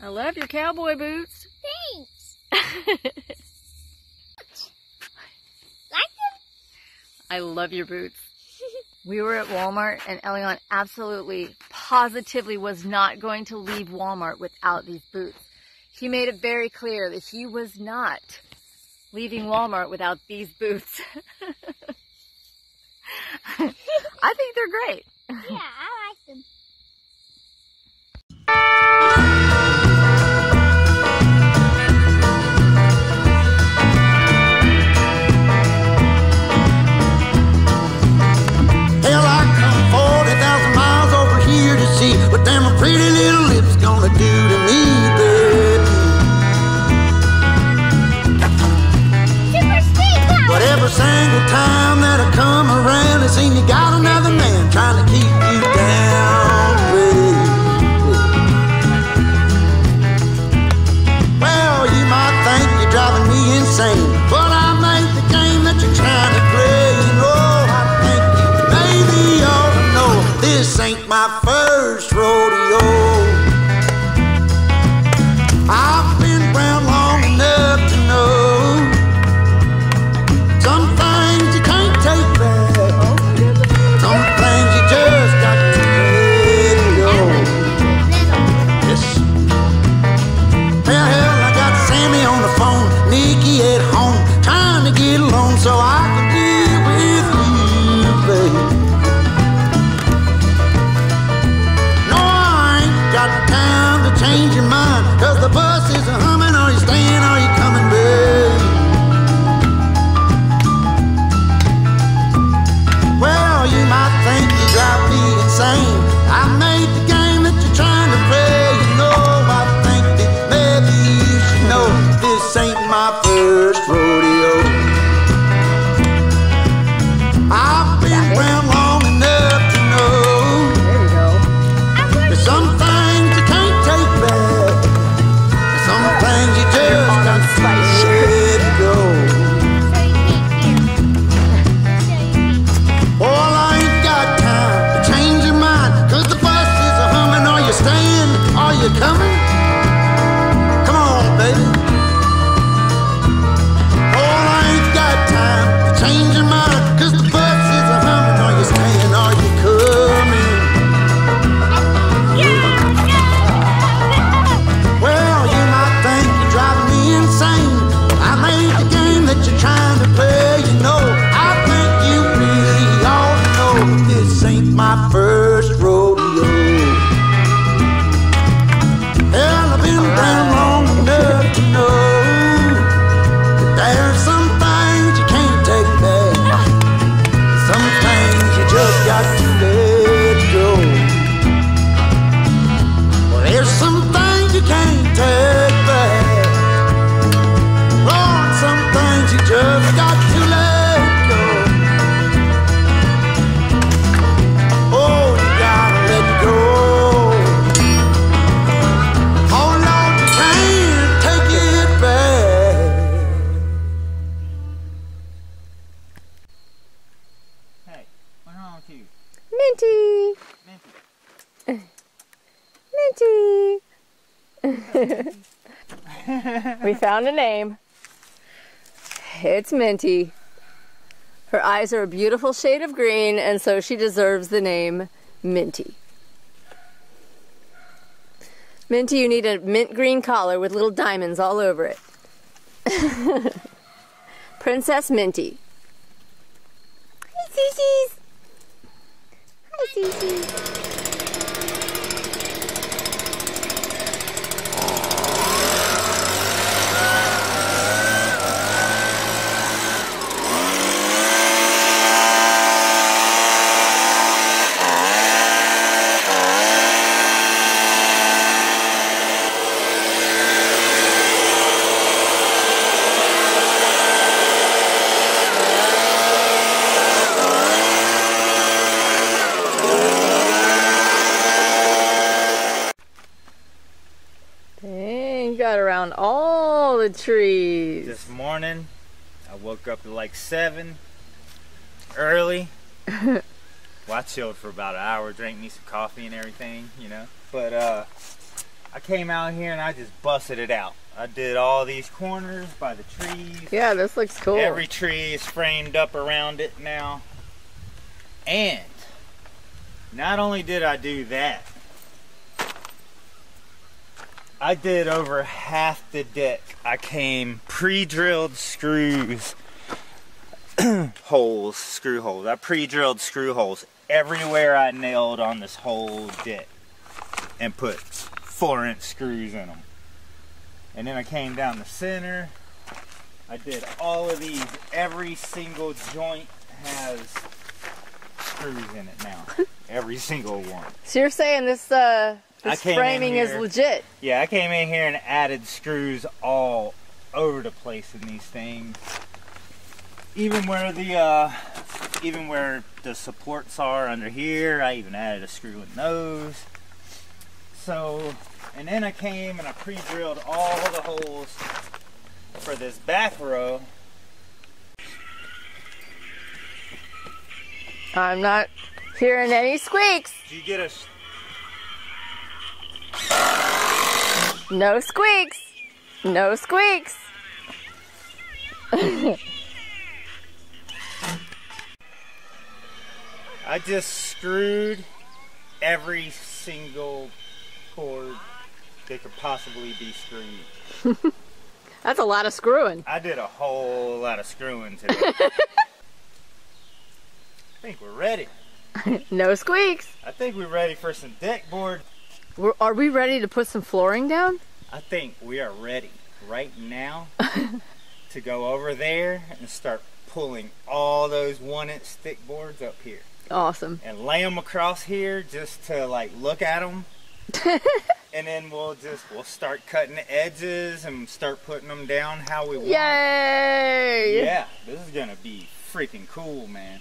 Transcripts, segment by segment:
I love your cowboy boots. Thanks. Like them? I love your boots. We were at Walmart and Elion absolutely, positively was not going to leave Walmart without these boots. He made it very clear that he was not leaving Walmart without these boots. I think they're great. Yeah, I like them. Hell, I come 40,000 miles over here to see what them pretty little lips gonna do to me, baby. Super sweet, wow. But every single time that I come around, it seems you got another man trying to keep you down, baby. Well, you might think you're driving me insane, but I made the game that you're trying to play. You know, I think you maybe ought to know this ain't my first rodeo. I've been around long enough to know some things you can't take back. Some things you just got to let go. Yes. Well, hell, I got Sammy on the phone, Nikki at home, trying to get along so I can deal with you, babe. No, I ain't got time to change your mind, 'cause the bus is a humming. Are you staying, are you coming, babe? Well, you might think you drive me insane. I made the game that you're trying to play. You know, I think that maybe you should know this ain't my first rodeo. I've been around long enough to know There you go. there's some things you can't take back. There's some things you just on got a to spice let go. So you can't hear. So you can't. Well, I ain't got time to change your mind, 'cause the bus is a humming. Are you staying? Are you coming? Come on, baby. Well, I ain't got time to change your mind, 'cause the bus is a humming. Are you staying? Are you coming? Well, you might think you're driving me insane. I made the game that you're trying to play. You know, I think you really ought to know this ain't my first rodeo. Hell, I've been around long enough to know that there's some things you can't take back. Some things you just got to let go. Well, there's some things you can't take back. Lord, some things you just got to let go. Oh, you gotta let go. Oh, Lord, you can't take it back. Hey, what's wrong with you? Minty! Minty! We found a name. It's Minty. Her eyes are a beautiful shade of green, and so she deserves the name Minty. Minty, you need a mint green collar with little diamonds all over it. Princess Minty. Hi, Cece's. Hi, Cece. Dang, you got around all the trees. This morning, I woke up at like 7, early. Well, I chilled for about an hour, drank me some coffee and everything, you know. but I came out here and I just busted it out. I did all these corners by the trees. Yeah, this looks cool. Every tree is framed up around it now. And not only did I do that, I did over half the deck. I came pre-drilled screws, holes, screw holes. I pre-drilled screw holes everywhere I nailed on this whole deck and put 4-inch screws in them. And then I came down the center. I did all of these. Every single joint has screws in it now. Every single one. So you're saying this framing is legit? Yeah, I came in here and added screws all over the place in these things. Even where the supports are under here, I even added a screw in those. So, and then I came and I pre-drilled all the holes for this back row. I'm not hearing any squeaks. Did you get a... No squeaks. No squeaks. I just screwed every single board that could possibly be screwed. That's a lot of screwing. I did a whole lot of screwing today. I think we're ready. No squeaks. I think we're ready for some deck board. Are we ready to put some flooring down? I think we are ready right now to go over there and start pulling all those 1-inch thick boards up here. Awesome. And lay them across here just to like look at them. And then we'll start cutting the edges and start putting them down how we want. Yay! Yeah, this is gonna be freaking cool, man.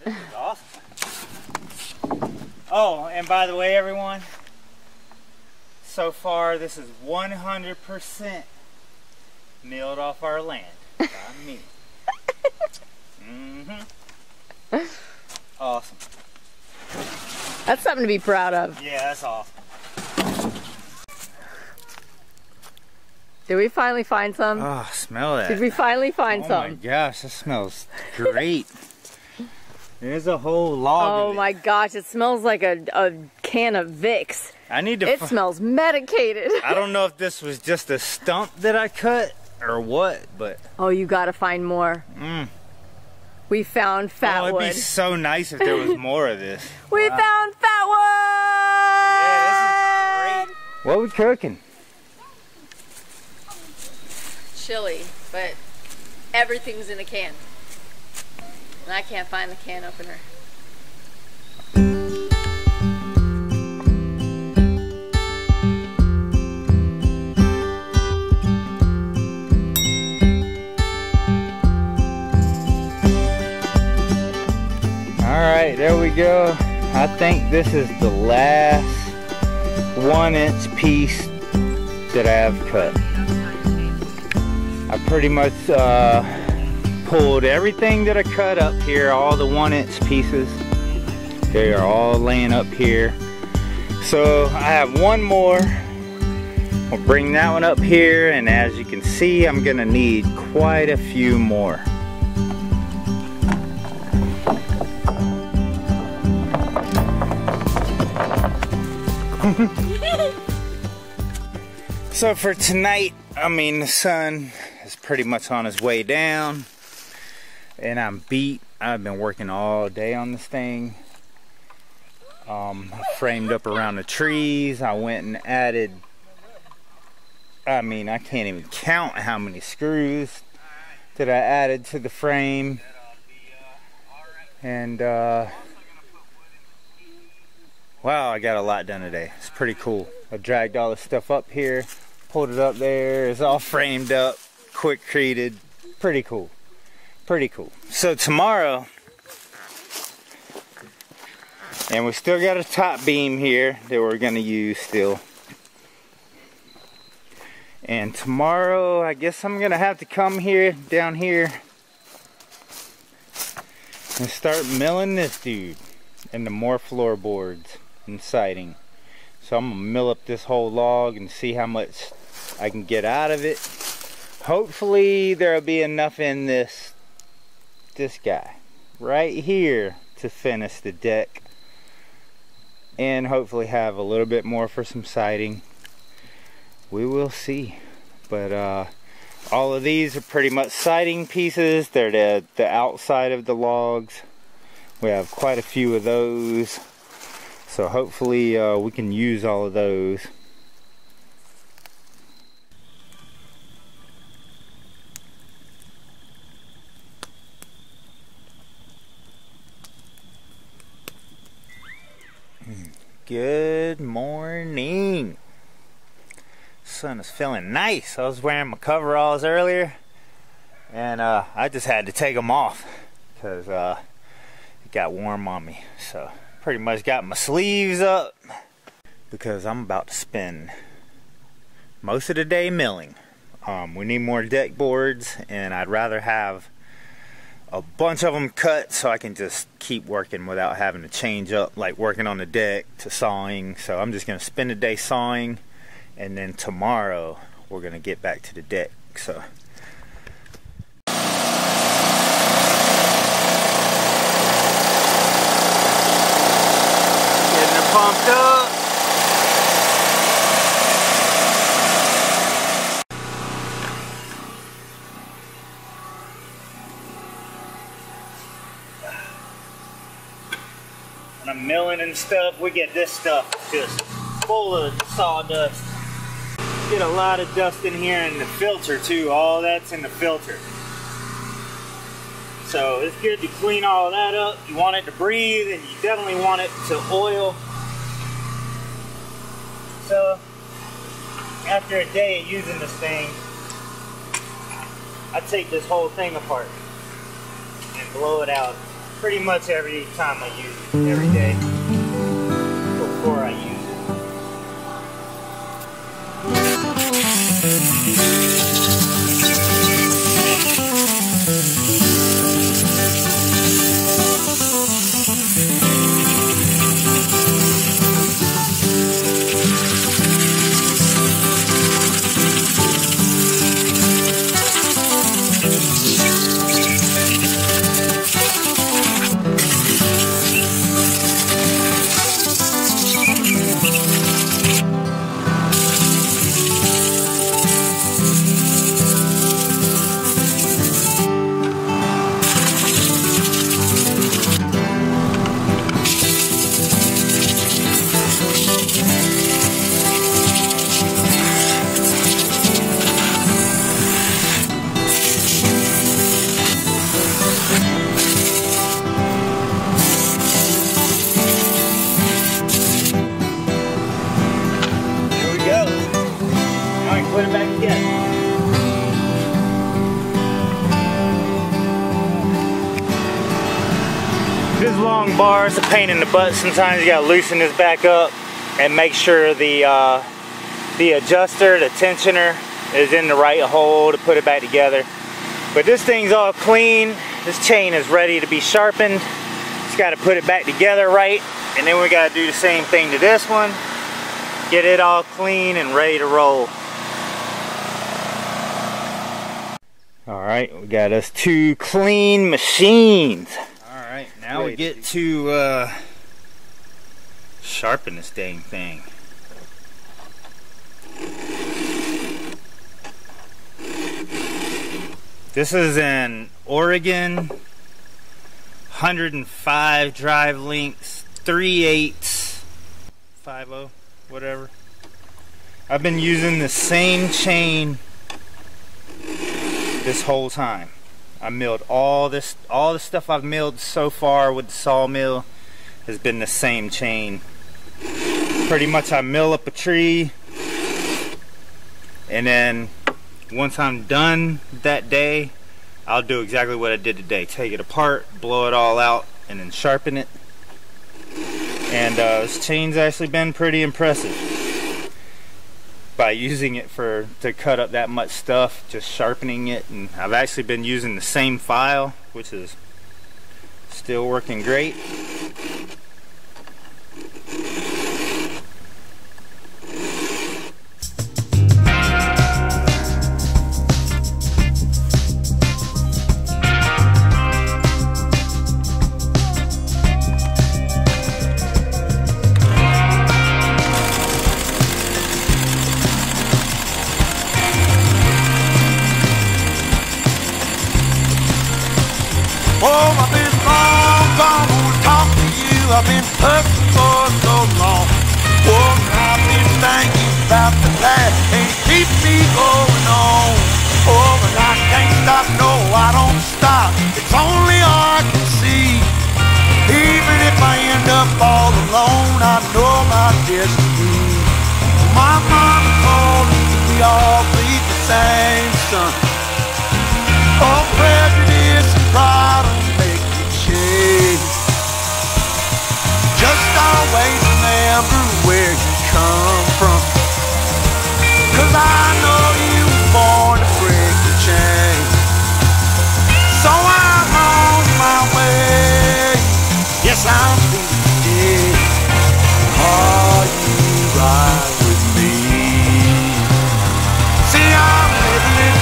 This is awesome. Oh, and by the way, everyone, so far this is 100% milled off our land by me. Awesome. That's something to be proud of. Yeah, that's awesome. Did we finally find some? Oh, smell that. Did we finally find some? Oh my gosh, this smells great. There's a whole log Oh of it. my gosh, it smells like a can of Vicks. I need to It smells medicated. I don't know if this was just a stump that I cut or what, but Oh, you gotta find more. We found fat it'd wood. be so nice if there was more of this. We found fat wood! Yeah, this is great. What we cooking? Chili, but everything's in a can. And I can't find the can opener. Alright, there we go. I think this is the last 1-inch piece that I have cut. I pretty much pulled everything that I cut up here, all the 1-inch pieces. They are all laying up here. So I have one more. I'll bring that one up here, and as you can see, I'm gonna need quite a few more. So for tonight, I mean, the sun is pretty much on his way down and I'm beat. I've been working all day on this thing. I framed up around the trees. I went and added, I mean, I can't even count how many screws that I added to the frame. And wow, I got a lot done today. It's pretty cool. I dragged all this stuff up here, pulled it up there. It's all framed up, quick created. Pretty cool. Pretty cool. So tomorrow, and we still got a top beam here that we're gonna use still. And tomorrow, I guess I'm gonna have to come here, down here, and start milling this dude into more floorboards and siding. So I'm gonna mill up this whole log and see how much I can get out of it. Hopefully there'll be enough in this guy right here to finish the deck, and hopefully have a little bit more for some siding. We will see. But all of these are pretty much siding pieces. They're the outside of the logs. We have quite a few of those, so hopefully we can use all of those. Good morning. Sun is feeling nice. I was wearing my coveralls earlier, and I just had to take them off because it got warm on me. So pretty much got my sleeves up because I'm about to spend most of the day milling. We need more deck boards, and I'd rather have a bunch of them cut so I can just keep working without having to change up, like working on the deck to sawing. So I'm just gonna spend the day sawing, and then tomorrow we're gonna get back to the deck. So getting her pumped up. When I'm milling and stuff, we get this stuff just full of sawdust. Get a lot of dust in here, in the filter too. All that's in the filter. So it's good to clean all that up. You want it to breathe, and you definitely want it to oil. So after a day of using this thing, I take this whole thing apart and blow it out. pretty much every time I use it, every day before I use it. Put it back together. This long bar is a pain in the butt. Sometimes you gotta loosen this back up and make sure the adjuster, the tensioner, is in the right hole to put it back together. But this thing's all clean. This chain is ready to be sharpened. Just gotta put it back together right, and then we gotta do the same thing to this one. Get it all clean and ready to roll. Alright, we got us two clean machines. Alright, now we get to sharpen this dang thing. This is an Oregon 105 drive links 3/8 50, whatever. I've been using the same chain this whole time. I milled all the stuff I've milled so far with the sawmill has been the same chain. Pretty much I mill up a tree, and then once I'm done that day, I'll do exactly what I did today. Take it apart, blow it all out, and then sharpen it. And this chain's actually been pretty impressive. By using it to cut up that much stuff, just sharpening it, and I've actually been using the same file, which is still working great. Oh, I've been long gone to talk to you. I've been hurting for so long. Oh, I've been thinking about the past and it keeps me going on. Oh, but I can't stop, no, I don't stop. It's only I can see. Even if I end up all alone, I know my destiny. My mama told me we all bleed the same sun. Oh, prejudice and pride will make you change. Just always remember where you come from. 'Cause I know you were born to break the chain. So I'm on my way. Yes, I'm feeling dead. Are you right with me? See, I'm living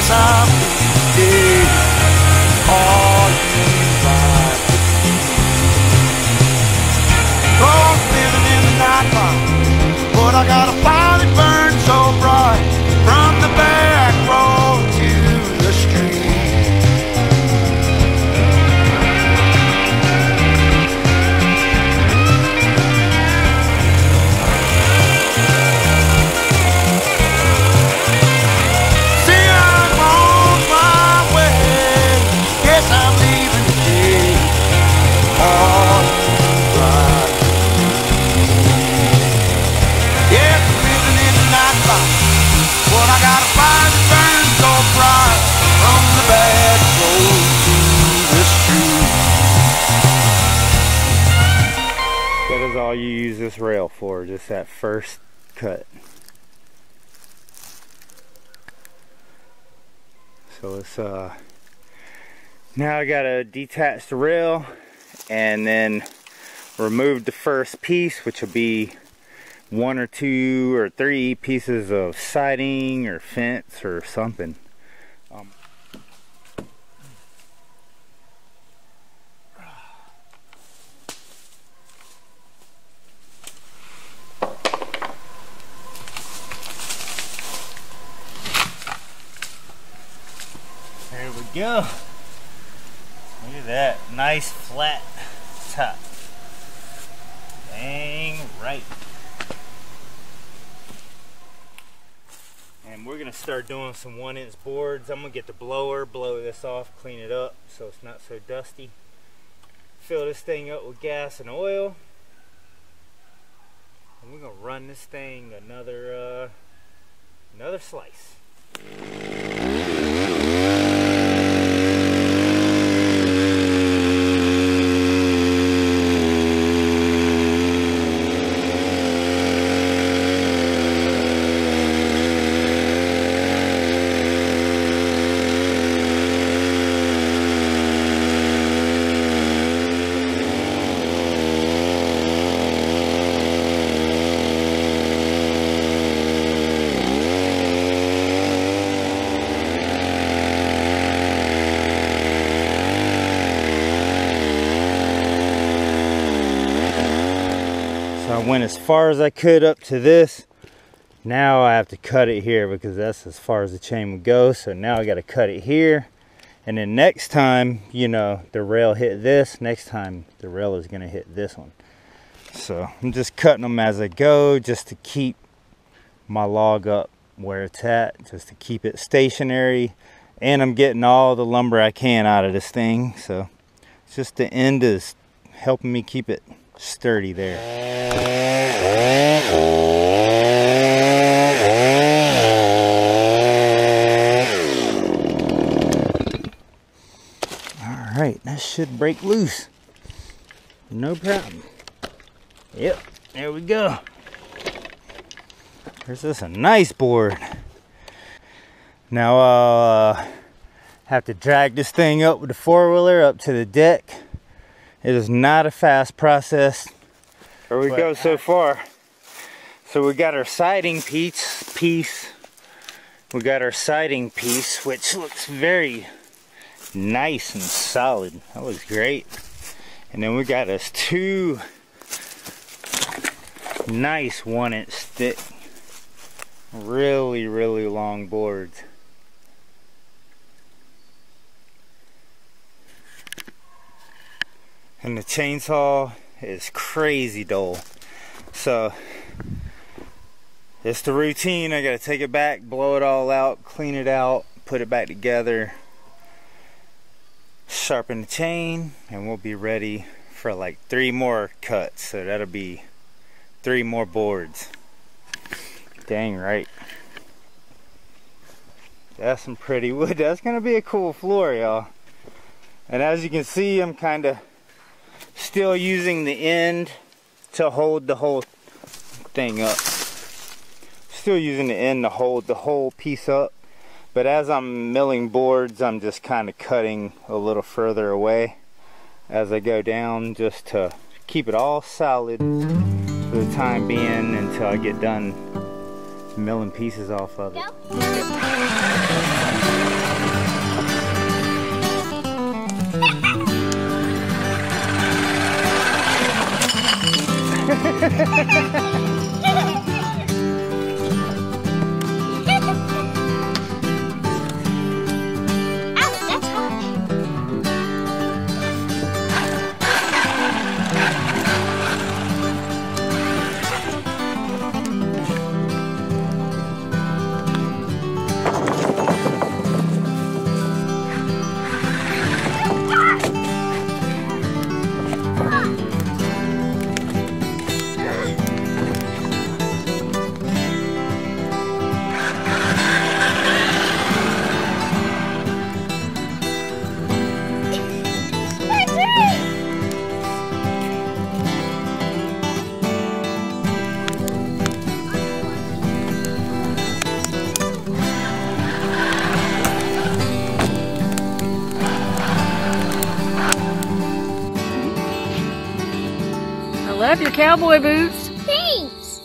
Yes, I'm dead. All inside. Oh, I'm living in the nightlife, but I got a fire that burns so bright from the back road to the street. See, I'm on my way. Yes, I'm leaving today. All right. Yes, I'm living in the nightlife. Well, I got a fire that burns so bright from the back road to the street. That is all you use this rail for, just that first cut. So it's now I gotta detach the rail and then remove the first piece, which will be 1 or 2 or 3 pieces of siding or fence or something. There we go. Look at that. Nice flat top. Dang right. And we're gonna start doing some 1-inch boards. I'm gonna get the blower, blow this off, clean it up so it's not so dusty. Fill this thing up with gas and oil. And we're gonna run this thing another slice. I went as far as I could up to this. Now I have to cut it here because that's as far as the chain would go. So now I got to cut it here. And then next time, you know, the rail hit this, next time the rail is going to hit this one. So I'm just cutting them as I go just to keep my log up where it's at, just to keep it stationary. And I'm getting all the lumber I can out of this thing. So it's just the end is helping me keep it sturdy there. All right, that should break loose. No problem. Yep, there we go. There's this a nice board. Now I'll have to drag this thing up with the four-wheeler up to the deck. It is not a fast process. There we go so far. So we got our siding piece. We got our siding piece, which looks very nice and solid. That looks great. And then we got us 2 nice 1-inch thick, really long boards. And the chainsaw is crazy dull. So it's the routine. I gotta take it back, blow it all out, clean it out, put it back together, sharpen the chain, and we'll be ready for like 3 more cuts. So that'll be 3 more boards. Dang right. That's some pretty wood. That's gonna be a cool floor, y'all. And as you can see, I'm kind of still using the end to hold the whole thing up. Still using the end to hold the whole piece up. But as I'm milling boards, I'm just kind of cutting a little further away as I go down, just to keep it all solid for the time being until I get done Milling pieces off of it. That's hot. I love your cowboy boots. Thanks.